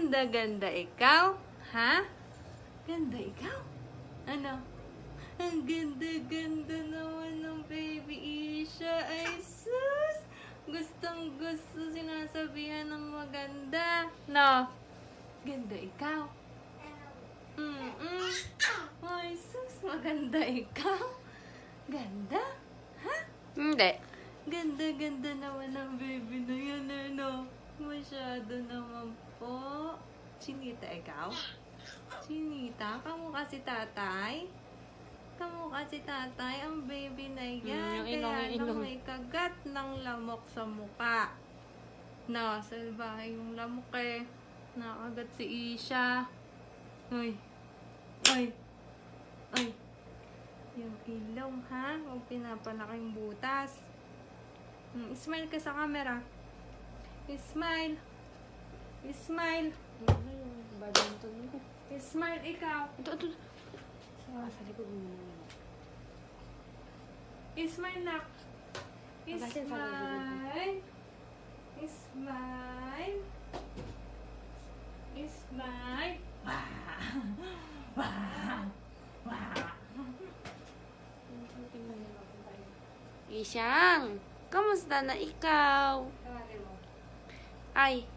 Ganda-ganda ikaw? Ha? Ganda ikaw? Ano? Ang ganda-ganda naman ng baby Isha. Ay, sus! Gustong gusto sinasabihan ng maganda. No? Ganda ikaw? Ay, sus! Maganda ikaw? Ganda? Ha? Hindi. Ganda-ganda naman ng baby na yan, ano? Masyado naman po. Chinita ikaw? Chinita? Kamukha si tatay? Kamukha si tatay, ang baby na yan. Yung ilong, Kaya yung ilong. lang may kagat ng lamok sa muka. Na, salbahe yung lamok eh. Nakagat si Isha. Uy. Uy. Uy. Yung ilong, ha? Huwag pinapalaking butas. Smile ka sa camera. Smile. Smile. Badminton mo. Smile ikaw. Ito. Sa likod mo. Smile na. Magasin sa Smile. Smile. Smile. Wow. Wow. Wow. Isyang, kamusta na ikaw? Tawagin mo. Ay,